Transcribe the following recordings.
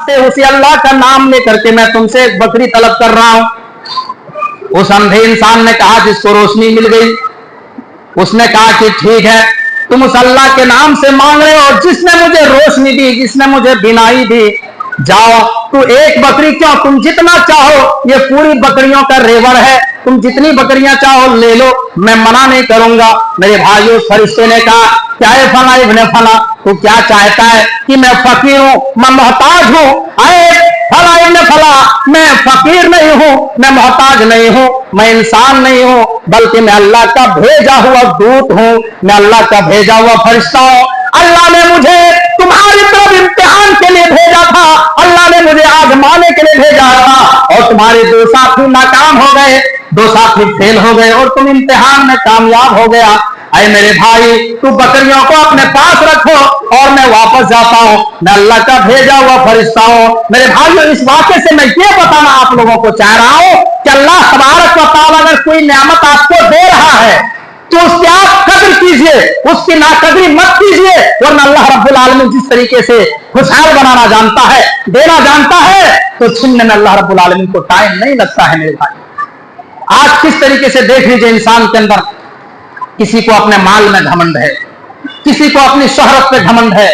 से उसी अल्लाह का नाम लेकर के मैं तुमसे एक बकरी तलब कर रहा हूं। उस अंधे इंसान ने कहा जिसको रोशनी मिल गई, उसने कहा कि ठीक है, तुम उस अल्लाह के नाम से मांग रहे हो जिसने मुझे रोशनी दी, जिसने मुझे बिनाई दी। जाओ, तू एक बकरी क्यों, तुम जितना चाहो, ये पूरी बकरियों का रेवड़ है, तुम जितनी बकरियां चाहो ले लो, मैं मना नहीं करूंगा। मेरे भाइयों, फरिश्ते ने कहा क्या है फला इब्ने फला, तू क्या चाहता है कि मैं फकीर हूं, मैं मोहताज हूं? अरे फला इब्ने फला, मैं फकीर नहीं हूं, मैं मोहताज नहीं हूं, मैं इंसान नहीं हूं, बल्कि मैं अल्लाह का भेजा हुआ दूत हूं, मैं अल्लाह का भेजा हुआ फरिश्ता हूं। अल्लाह ने मुझे तुम्हारी तरफ इम्तिहान के लिए भेजा था, अल्लाह ने मुझे आजमाने के लिए भेजा था, और तुम्हारे दो साथी नाकाम हो गए, दो साथी फेल हो गए, और तुम इम्तिहान में कामयाब हो गया। अरे मेरे भाई, तू बकरियों को अपने पास रखो और मैं वापस जाता हूं, मैं अल्लाह का भेजा हुआ फरिश्ता हूं। मेरे भाइयों, इस वाक्य से मैं ये बताना आप लोगों को चाह रहा हूं कि अल्लाह तबारक व तआला अगर कोई नेमत आपको दे रहा है तो उसकी आप कदर कीजिए, उसकी नाकदरी मत कीजिए, वरना अल्लाह रब्बुल आलमीन जिस तरीके से खुशहाल बनाना जानता है, देना जानता है, तो छीनने में अल्लाह रब्बुल आलमीन को टाइम नहीं लगता है। मेरे भाई, आज किस तरीके से देख लीजिए इंसान के अंदर, किसी को अपने माल में घमंड है, किसी को अपनी शोहरत पे घमंड है,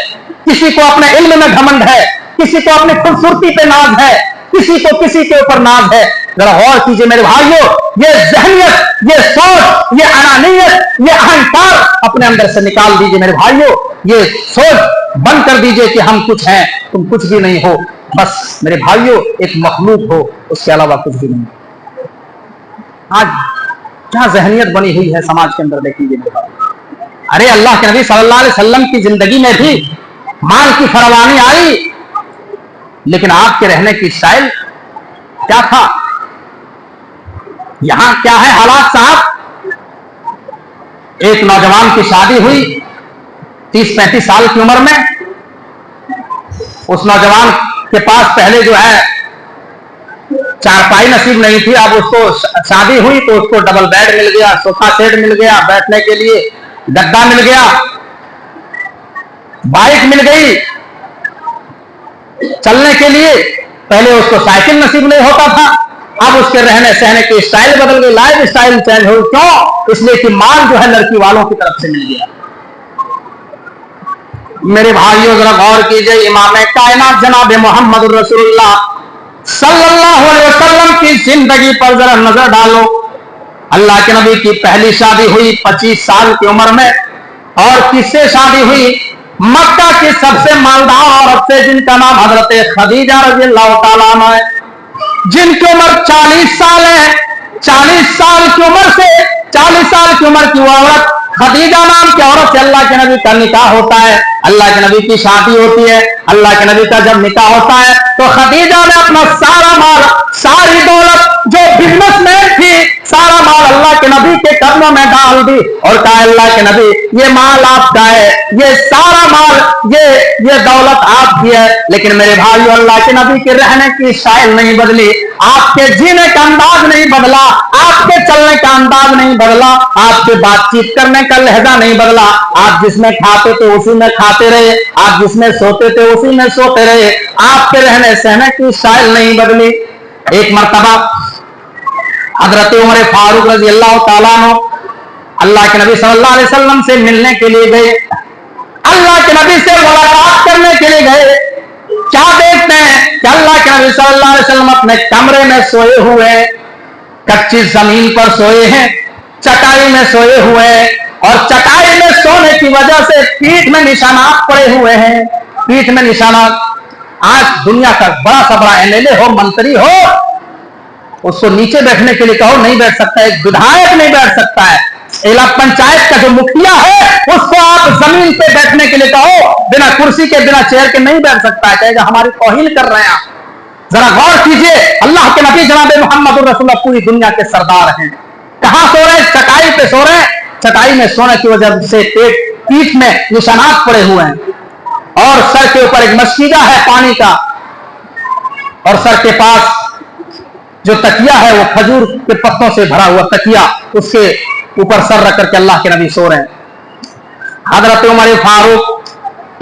किसी को अपने इल्म में घमंड है, किसी को अपनी खूबसूरती पे नाज है, किसी को किसी के ऊपर नाज है। जरा गौर कीजिए मेरे भाइयों, ये जहनियत, ये सोच, ये अनानियत, ये अहंकार अपने अंदर से निकाल दीजिए मेरे भाइयों। ये सोच बंद कर दीजिए कि हम कुछ हैं, तुम कुछ भी नहीं हो, बस मेरे भाइयों एक मखलूक हो, उसके अलावा कुछ भी नहीं। आज क्या जहनियत बनी हुई है समाज के अंदर, देख लीजिए मेरे भाई। अरे अल्लाह के नबी सल्लल्लाहु अलैहि वसल्लम की जिंदगी में भी माल की फरवानी आई, लेकिन आपके रहने की स्टाइल क्या था? यहां क्या है हालात साहब? एक नौजवान की शादी हुई 30-35 साल की उम्र में, उस नौजवान के पास पहले जो है चारपाई नसीब नहीं थी, अब उसको शादी हुई तो उसको डबल बेड मिल गया, सोफा सेट मिल गया, बैठने के लिए गद्दा मिल गया, बाइक मिल गई चलने के लिए। पहले उसको साइकिल नसीब नहीं होता था, अब उसके रहने सहने की स्टाइल बदल गई, लाइफ स्टाइल चेंज हो। क्यों? इसलिए कि माल जो है लड़की वालों की तरफ से मिल गया। मेरे भाइयों जरा गौर कीजिए, इमाम कायनात जनाब मोहम्मद रसूलुल्लाह सल्लल्लाहु अलैहि वसल्लम की जिंदगी पर जरा नजर डालो। अल्लाह के नबी की पहली शादी हुई 25 साल की उम्र में, और किससे शादी हुई? मक्का की सबसे मालदार औरत से, जिनका नाम हजरत खदीजा रज़ियल्लाहु ताला अन्हा है, जिनकी उम्र 40 साल है। 40 साल की उम्र से 40 साल की उम्र की वो औरत खदीजा नाम की औरत से अल्लाह के नबी का निकाह होता है, अल्लाह के नबी की शादी होती है। अल्लाह के नबी का जब निकाह होता है तो खदीजा ने अपना सारा माल, सारी दौलत, जो बिजनेसमैन थी, सारा माल अल्लाह के नबी के कदमों में डाल दी और कहा अल्लाह के नबी ये माल आपका है, ये सारा माल, ये दौलत आपकी है। लेकिन मेरे भाइयों, अल्लाह के नबी के रहने की स्टाइल नहीं बदली, आपके जीने का अंदाज नहीं बदला, आपके चलने का अंदाज नहीं बदला, आपके बातचीत करने का लहजा नहीं बदला। आप जिसमें खाते थे उसी में खाते रहे, आप जिसमें सोते थे उसी में सोते रहे, आपके रहने सहने की स्टाइल नहीं बदली। एक मर्तबा हजरत उमर फारूक रज़ियल्लाहु ताला अन्हु अल्लाह के नबी सल्लल्लाहु अलैहि वसल्लम से मिलने के लिए गए, अल्लाह के नबी से मुलाकात करने के लिए गए। क्या देखते हैं कि अल्लाह के नबी सल्लल्लाहु अलैहि वसल्लम अपने कमरे में सोए हुए हैं, कच्ची जमीन पर सोए हैं, चटाई में सोए हुए हैं, और चटाई में सोने की वजह से पीठ में निशानात पड़े हुए हैं, पीठ में निशानात। आज दुनिया का बड़ा सा बड़ा एमएलए हो, मंत्री हो, उसको नीचे बैठने के लिए कहो नहीं बैठ सकता है, एक विधायक नहीं बैठ सकता है, इलाका पंचायत का जो मुखिया है उसको आप जमीन पे बैठने के लिए कहो, बिना कुर्सी के बिना चेयर के नहीं बैठ सकता है, कहेगा हमारी तौहीन कर रहे हैं आप। जरा गौर कीजिए, अल्लाह के नबी जनाब मोहम्मद रसूलुल्लाह पूरी दुनिया के सरदार हैं, कहां सो रहे? चटाई पे सो रहे हैं। चटाई में सोने की वजह से पीठ में निशानात पड़े हुए हैं, और सर के ऊपर एक मस्कीदा है पानी का, और सर के पास जो तकिया है वो खजूर के पत्तों से भरा हुआ तकिया, उसके ऊपर सर रख करके अल्लाह के नबी सो रहे हैं। हजरत उमर फारूक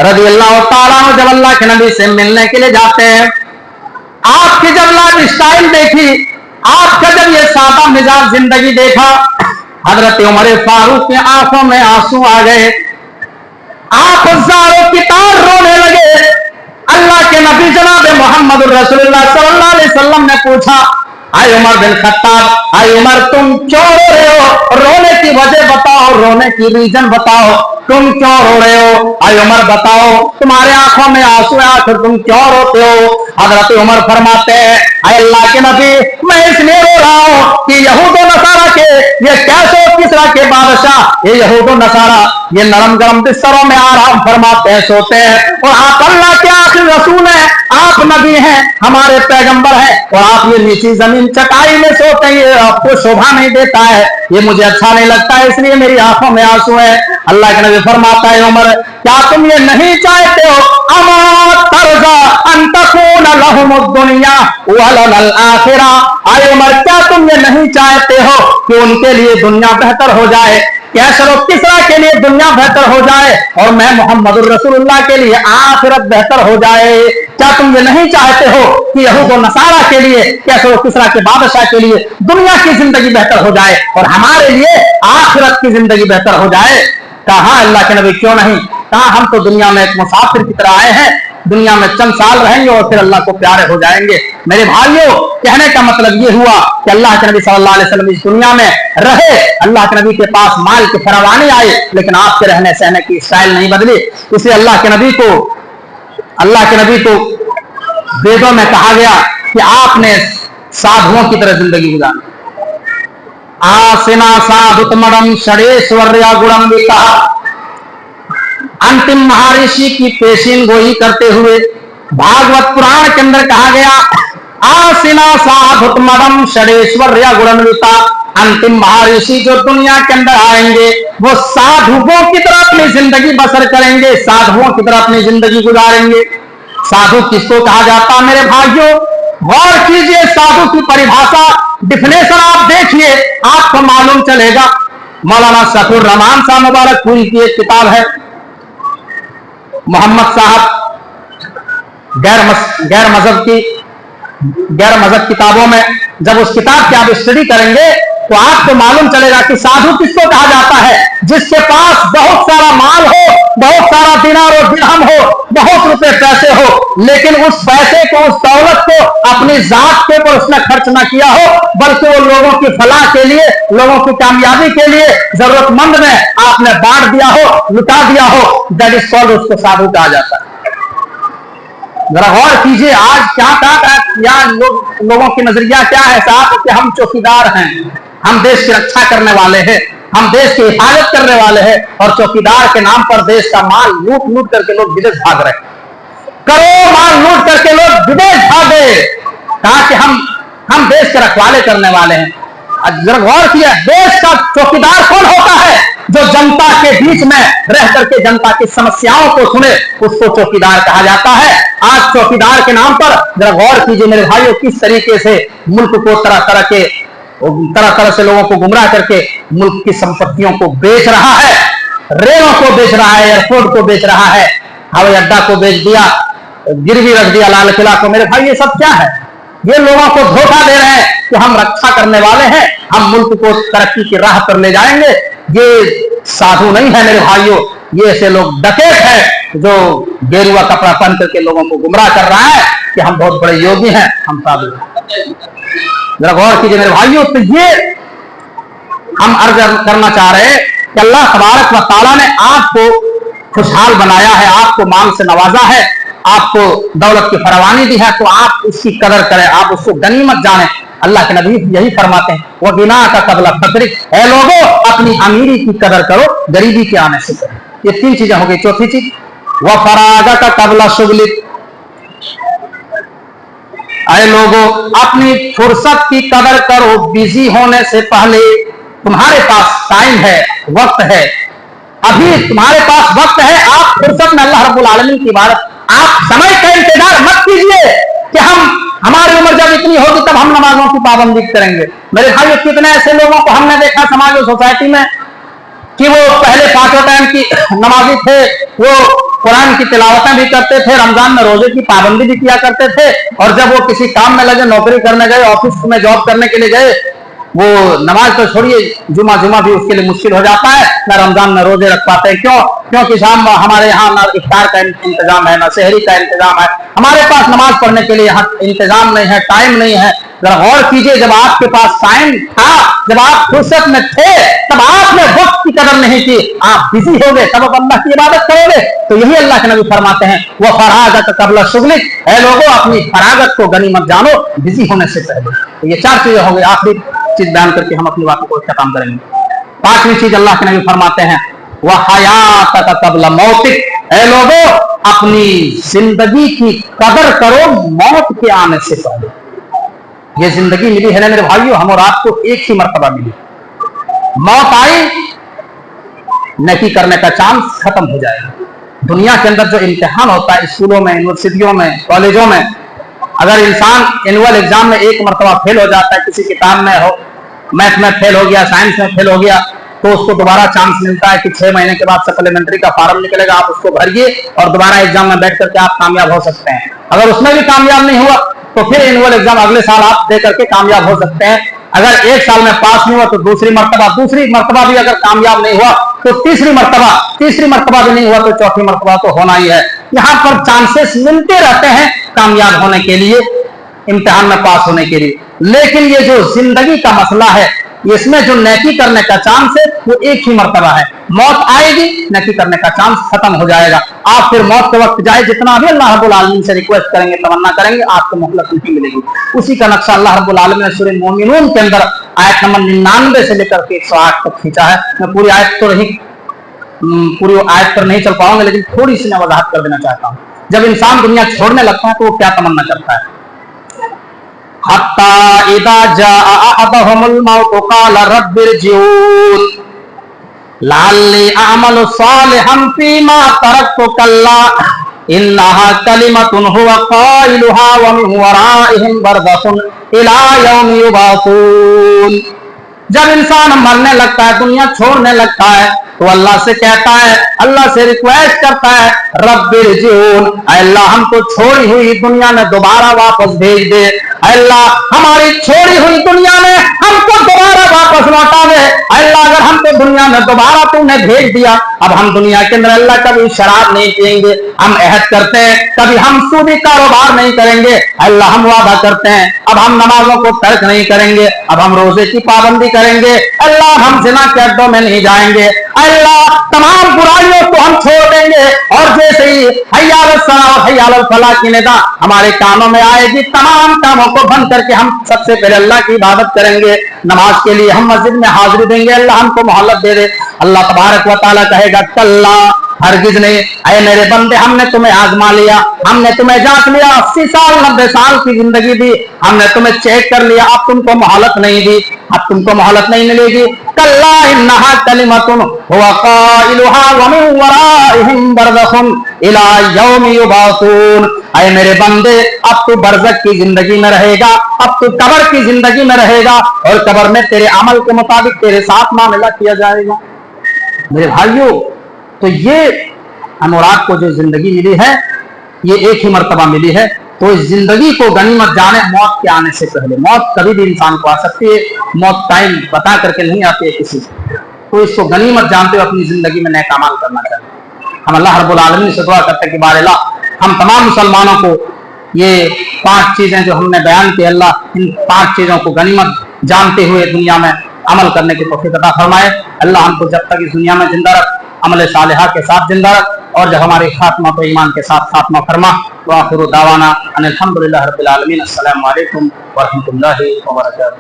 रज़ी अल्लाह ताला अन्हु जब अल्लाह के नबी से मिलने के लिए जाते हैं, आपकी जब लाइफ स्टाइल देखी, आपका जब ये सादा मिजाज जिंदगी देखा, हजरत उमर फारूक की आंखों में आंसू आ गए, आप ज़ारों की तार रोने लगे। अल्लाह के नबी जनाब मोहम्मद रसूलुल्लाह सल्लल्लाहु अलैहि वसल्लम ने पूछा, आए उमर बिन खत्ताब, आए उमर तुम क्यों रो रहे हो? रोने की वजह बताओ, रोने की रीजन बताओ, तुम क्यों रो रहे हो? आए उमर बताओ, तुम्हारे आंखों में आंसू है, आखिर तुम क्यों रोते हो? हजरत उमर फरमाते हैं, आए अल्लाह के नबी, मैं इसलिए रो रहा हूं कि यहूद नसारा के ये कैसे किसरा के बादशाह, ये यहूद नसारा ये नरम गरम बिस्तरों में आराम फरमाते हैं, सोते हैं, और आप अल्लाह के आखिर रसूल हैं, आप नबी हैं, हमारे पैगंबर हैं, और आप ये नीची जमीन चटाई में सोते हैं, ये आपको शोभा नहीं देता है, ये मुझे अच्छा नहीं लगता है, इसलिए मेरी आंखों में आंसू है। अल्लाह के नबी फरमाता है, उमर क्या तुम ये नहीं चाहते हो, अमा तरजा अन तकून लहुमुद दुनिया वलनल आखिरा, आए उमर क्या तुम ये नहीं चाहते हो कि उनके लिए दुनिया बेहतर हो जाए, कैसर और किसरा के लिए दुनिया बेहतर हो जाए और मैं मोहम्मद रसूलुल्लाह के लिए आखिरत बेहतर हो जाए? क्या तुम ये नहीं चाहते हो कि यहूद और नसारा के लिए, कैसर और किसरा के बादशाह के लिए दुनिया की जिंदगी बेहतर हो जाए और हमारे लिए आखिरत की जिंदगी बेहतर हो जाए? कहा अल्लाह के नबी क्यों नहीं, कहा हम तो दुनिया में एक मुसाफिर की तरह आए हैं, दुनिया में चंद साल रहेंगे और फिर अल्लाह को प्यारे हो जाएंगे। मेरे भाइयों, कहने का मतलब ये हुआ कि अल्लाह के नबी सल्लल्लाहु अलैहि वसल्लम इस दुनिया में रहे, अल्लाह के नबी के पास माल की फरावानी आई, लेकिन आपके रहने सहने की स्टाइल नहीं बदली। इसलिए अल्लाह के नबी को वेदों में कहा गया कि आपने साधुओं की तरह जिंदगी गुजारी। आसिना साधुतमडम षडेश्वर्या गुणंविता, अंतिम महर्षि की पेशीन गोई करते हुए भागवत पुराण के अंदर कहा गया, आसिना साधुतमडम षडेश्वर्या गुणंविता, अंतिम महर्षि जो दुनिया के अंदर आएंगे वो साधुओं की तरह अपनी जिंदगी बसर करेंगे, साधुओं की तरह अपनी जिंदगी गुजारेंगे। साधु किसको कहा जाता है मेरे भाइयों? गौर कीजिए, साधु की परिभाषा, डिफिनेशन आप देखिए, आपको मालूम चलेगा। मौलाना शफीउर रहमान साहब मुबारकपुरी की एक किताब है, मोहम्मद साहब गैर मजहब किताबों में जब उस किताब की आप स्टडी करेंगे तो आपको मालूम चलेगा कि साधु किसको कहा जाता है? जिसके पास बहुत सारा माल हो, बहुत सारा दिनार और दिरहम हो, बहुत रुपए पैसे हो, लेकिन उस पैसे को, उस दौलत को अपनी जात के ऊपर उसने खर्च ना किया हो, बल्कि वो लोगों की फलाह के लिए, लोगों की कामयाबी के लिए जरूरतमंद में आपने बांट दिया हो, लुटा दिया हो, दैट इज कॉल्ड, उसको साधु कहा जाता है। जरा गौर कीजिए, आज क्या लोगों की नजरिया क्या है साहब कि हम चौकीदार हैं, हम देश की रक्षा करने वाले हैं, हम देश की हिफाजत करने वाले हैं, और चौकीदार के नाम पर देश का माल लूट करके लोग विदेश भाग रहे हैं, करोड़ों माल लूट करके लोग विदेश भागे, कहा कि हम देश के रखवाले करने वाले हैं। जरा गौर किया, देश का चौकीदार कौन होता है? जो जनता के बीच में रह करके जनता की समस्याओं को सुने, उसको चौकीदार कहा जाता है। आज चौकीदार के नाम पर जरा गौर कीजिए मेरे भाइयों, किस तरीके से मुल्क को तरह तरह से लोगों को गुमराह करके मुल्क की संपत्तियों को बेच रहा है, रेलों को बेच रहा है, एयरपोर्ट को बेच रहा है, हवाई अड्डा को बेच दिया, गिरवी रख दिया लाल किला को। मेरे भाई ये सब क्या है? ये लोगों को धोखा दे रहे हैं कि हम रक्षा करने वाले हैं, हम मुल्क को तरक्की की राह पर ले जाएंगे। ये साधु नहीं है मेरे भाइयों, ये ऐसे लोग डकैत है जो गेरुआ कपड़ा पहन करके लोगों को गुमराह कर रहा है कि हम बहुत बड़े योगी हैं, हम साधु हैं। जरा गौर कीजिए मेरे भाइयों, तो ये हम अर्ज करना चाह रहे हैं कि अल्लाह तबारक व तआला ने आपको खुशहाल बनाया है, आपको माल से नवाजा है, आपको दौलत की फरावानी दी है, तो आप उसकी कदर करें, आप उसको गनीमत जाने। अल्लाह के नबी यही फरमाते हैं, वह बिना का कबला फतरिक, ऐ लोगों अपनी अमीरी की कदर करो, गरीबी के आने से करो। ये तीन चीजें हो गई। चौथी चीज, वह फरागा का कबला शुगलिक, ऐ लोगों अपनी फुर्सत की कदर करो, बिजी होने से पहले। तुम्हारे पास टाइम है, वक्त है, अभी तुम्हारे पास वक्त है, आप फुर्सत में अल्लाह रब्बुल आलमीन की इबादत, आप समय का इंतजार मत कीजिए कि हमारी उम्र जब इतनी होगी तब हम नमाजों की पाबंदी करेंगे। मेरे भाई, कितने ऐसे लोगों को हमने देखा समाज और सोसाइटी में कि वो पहले 5 टाइम की नमाजी थे, वो कुरान की तिलावतें भी करते थे, रमजान में रोजे की पाबंदी भी किया करते थे, और जब वो किसी काम में लगे, नौकरी करने गए, ऑफिस में जॉब करने के लिए गए, वो नमाज तो छोड़िए, जुमा भी उसके लिए मुश्किल हो जाता है, ना रमजान में रोजे रख पाते हैं। क्यों? क्योंकि शाम हमारे यहाँ ना इफ्तार का इंतजाम है, ना शहरी का इंतजाम है, हमारे पास नमाज पढ़ने के लिए यहाँ इंतजाम नहीं है, टाइम नहीं है। जरा गौर कीजिए, जब आपके पास टाइम था, जब आप फुर्सत में थे, तब आपने वक्त की कदर नहीं की, आप बिजी हो गए, तब अल्लाह की इबादत करोगे। तो यही अल्लाह के नबी फरमाते हैं, वो फरागत कबल शुगलिक, ऐ लोगों अपनी फरागत को गनीमत जानो बिजी होने से पहले। तो ये 4 चीजें हो गई, आखिरी चीज बयान करके हम अपनी बातों को खत्म करेंगे। 5वीं चीज अल्लाह के नबी फरमाते हैं, वह हयात कबल मौतिक, ऐ लोगों अपनी जिंदगी की कदर करो मौत के आने से पहले। ये जिंदगी मिली है ना मेरे भाइयों, हम और आपको एक ही मर्तबा मिली, मौत आई, नेकी करने का चांस खत्म हो जाएगा। दुनिया के अंदर जो इम्तिहान होता है स्कूलों में, यूनिवर्सिटियों में, कॉलेजों में, अगर इंसान एनुअल एग्जाम में एक मर्तबा फेल हो जाता है, किसी किताब में हो, मैथ में फेल हो गया, साइंस में फेल हो गया, तो उसको दोबारा चांस मिलता है कि 6 महीने के बाद सप्लीमेंट्री का फॉर्म निकलेगा, आप उसको भरिए और दोबारा एग्जाम में बैठ करके आप कामयाब हो सकते हैं। अगर उसमें भी कामयाब नहीं हुआ तो फिर एनुअल एग्जाम अगले साल आप दे करके कामयाब हो सकते हैं। अगर एक साल में पास नहीं हुआ तो दूसरी मर्तबा भी अगर कामयाब नहीं हुआ तो तीसरी मर्तबा भी नहीं हुआ तो चौथी मर्तबा तो होना ही है। यहाँ पर चांसेस मिलते रहते हैं कामयाब होने के लिए, इम्तिहान में पास होने के लिए। लेकिन ये जो जिंदगी का मसला है, इसमें जो नेकी करने का चांस है वो एक ही मर्तबा है। मौत आएगी, नेकी करने का चांस खत्म हो जाएगा। आप फिर मौत के वक्त जाए जितना भी अल्लाह रब्बुल आलमीन से रिक्वेस्ट करेंगे, तमन्ना करेंगे, आपको मोहलत नहीं मिलेगी। उसी का नक्शा अल्लाह रब्बुल आलमीन ने सूरह मोमिनून के अंदर आयत नंबर 99 से लेकर के 108 तक खींचा है। मैं पूरी आयत पर नहीं चल पाऊंगा, लेकिन थोड़ी सी मैं वजाहत कर देना चाहता हूँ। जब इंसान दुनिया छोड़ने लगता है तो वो क्या तमन्ना करता है? हत्ता इदा जाअ अहदहुमुल मौत क़ाल रब्बिरजिऊन लअल्ली अअमलु सालिहन फीमा तरक्तु कल्ला इन्नहा कलिमतुन हुवा क़ाइलुहा व मिन वराइहिम बरज़खुन इला यौमि युबअसून। जब इंसान मरने लगता है, दुनिया छोड़ने लगता है, तो अल्लाह से कहता है, अल्लाह से रिक्वेस्ट करता है, रब्बिरजिऊन, अल्लाह हमको छोड़ी हुई दुनिया में दोबारा वापस भेज दे। अल्लाह हमारी छोड़ी हुई दुनिया में हमको दोबारा वापस लौटा दे। अल्लाह अगर हमको दुनिया में दोबारा तूने भेज दिया, अब हम दुनिया के अंदर अल्लाह कभी शराब नहीं पिएंगे, हम अहद करते हैं कभी हम सूदी कारोबार नहीं करेंगे। अल्लाह हम वादा करते हैं अब हम नमाजों को तर्क नहीं करेंगे, अब हम रोजे की पाबंदी करेंगे। अल्लाह हम जिना के अड्डों में नहीं जाएंगे। अल्लाह तमाम बुराइयों को हम छोड़ देंगे, और जैसे ही हय्या अलस सलाह और हय्या अलल फलाह की निदा हमारे कानों में आएगी, तमाम कामों को बंद करके हम सबसे पहले अल्लाह की इबादत करेंगे। नमाज के लिए हम मस्जिद में हाजिरी देंगे, अल्लाह हमको मोहल्लत दे दे। अल्लाह तबारक व तआला कहेगा, कल्ला, हरगिज नहीं, ऐ मेरे बंदे हमने तुम्हें आजमा लिया, हमने तुम्हें जांच लिया, 80 साल 90 साल की जिंदगी दी, हमने तुम्हें चेक कर लिया, अब तुमको मोहलत नहीं दी, अब तुमको मोहलत नहीं मिलेगी। कल्ला इन्नहा कलिमतुन हुवा क़ाइलुहा व मिन वराइहिम बरज़खुन इला यौमि युबअसून। ऐ मेरे बंदे अब तू बरज़ख की जिंदगी में रहेगा, अब तू कब्र की जिंदगी में रहेगा, और कब्र में तेरे अमल के मुताबिक तेरे साथ मामला किया जाएगा। मेरे भाइयों, तो ये अनुराग को जो जिंदगी मिली है, ये एक ही मर्तबा मिली है, तो इस जिंदगी को गनीमत जाने मौत के आने से पहले। मौत कभी भी इंसान को आ सकती है, मौत टाइम बता करके नहीं आती है किसी को, तो इसको गनीमत जानते हुए अपनी जिंदगी में नेक अमाल करना चाहिए। हम अल्लाह रब्बुल आलमीन से दुआ करते हैं कि बारेला हम तमाम मुसलमानों को ये 5 चीजें जो हमने बयान की, अल्लाह इन 5 चीजों को गनीमत जानते हुए दुनिया में अमल करने की तौफीक अता फरमाए। अल्लाह हमको जब तक इस दुनिया में जिंदा रख, अमल सालिहा के साथ जिंदा रख, और जब हमारे खात्मा तो ईमान के साथ खात्मा फरमा। व आखिरु दावाना अनिल हम्दुलिल्लाहि रब्बिल आलमीन। अस्सलामु अलैकुम व रहमतुल्लाहि व बरकातुहू।